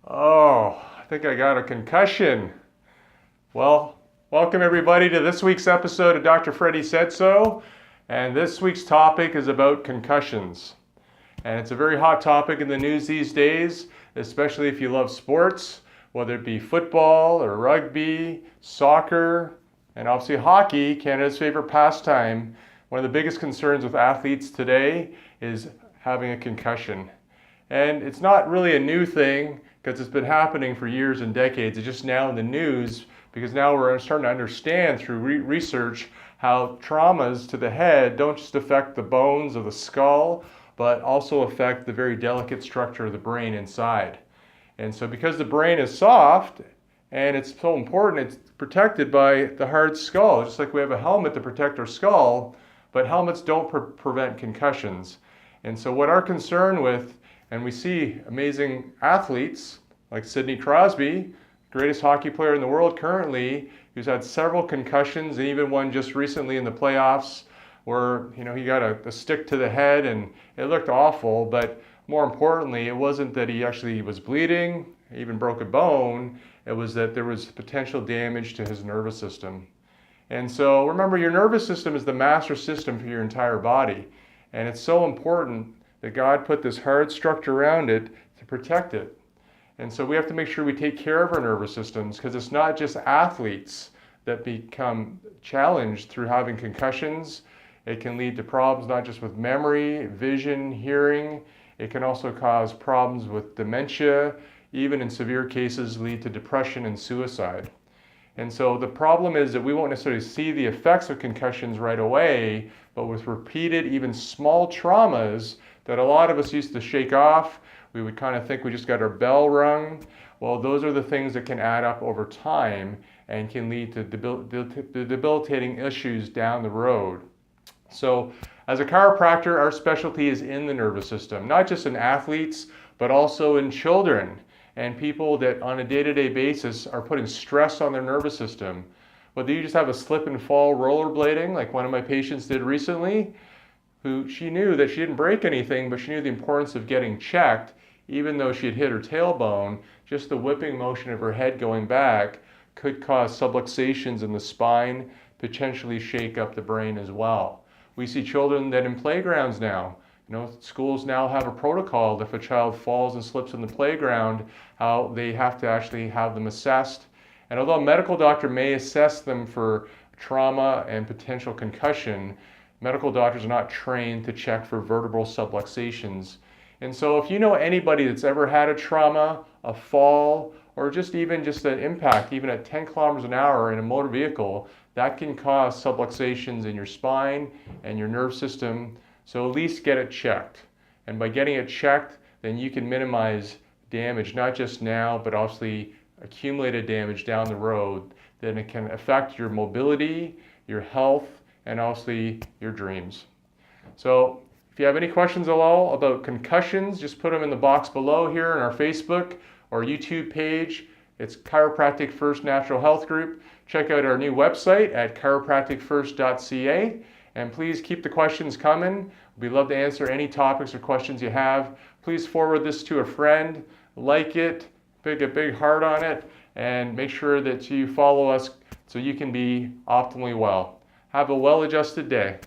Oh, I think I got a concussion. Well, welcome everybody to this week's episode of Dr. Freddie Said So. And this week's topic is about concussions. And it's a very hot topic in the news these days, especially if you love sports, whether it be football or rugby, soccer, and obviously hockey, Canada's favorite pastime. One of the biggest concerns with athletes today is having a concussion. And it's not really a new thing because it's been happening for years and decades. It's just now in the news because now we're starting to understand through research how traumas to the head don't just affect the bones of the skull, but also affect the very delicate structure of the brain inside. And so because the brain is soft and it's so important, it's protected by the hard skull, just like we have a helmet to protect our skull, but helmets don't prevent concussions. And so what our concern with, and we see amazing athletes like Sidney Crosby, greatest hockey player in the world currently, who's had several concussions, and even one just recently in the playoffs where he got a stick to the head and it looked awful, but more importantly, it wasn't that he actually was bleeding, even broke a bone, it was that there was potential damage to his nervous system. And so remember, your nervous system is the master system for your entire body, and it's so important that God put this hard structure around it to protect it. And so we have to make sure we take care of our nervous systems, because it's not just athletes that become challenged through having concussions. It can lead to problems not just with memory, vision, hearing. It can also cause problems with dementia, even in severe cases lead to depression and suicide. And so the problem is that we won't necessarily see the effects of concussions right away, but with repeated, even small traumas that a lot of us used to shake off, we would kind of think we just got our bell rung. Well, those are the things that can add up over time and can lead to debilitating issues down the road. So as a chiropractor, our specialty is in the nervous system, not just in athletes, but also in children and people that on a day-to-day basis are putting stress on their nervous system. Whether you just have a slip and fall rollerblading, like one of my patients did recently, who she knew that she didn't break anything, but she knew the importance of getting checked, even though she had hit her tailbone, just the whipping motion of her head going back could cause subluxations in the spine, potentially shake up the brain as well. We see children that in playgrounds now, schools now have a protocol if a child falls and slips in the playground, how they have to actually have them assessed. And although a medical doctor may assess them for trauma and potential concussion, medical doctors are not trained to check for vertebral subluxations. And so if you know anybody that's ever had a trauma, a fall, or just an impact, even at 10 kilometers an hour in a motor vehicle, that can cause subluxations in your spine and your nerve system. So at least get it checked. And by getting it checked, then you can minimize damage, not just now, but obviously accumulated damage down the road. Then it can affect your mobility, your health, and obviously your dreams. So if you have any questions at all about concussions, just put them in the box below here in our Facebook or YouTube page. It's Chiropractic First Natural Health Group. Check out our new website at chiropracticfirst.ca. And please keep the questions coming. We'd love to answer any topics or questions you have. Please forward this to a friend, like it, put a big heart on it, and make sure that you follow us so you can be optimally well. Have a well-adjusted day.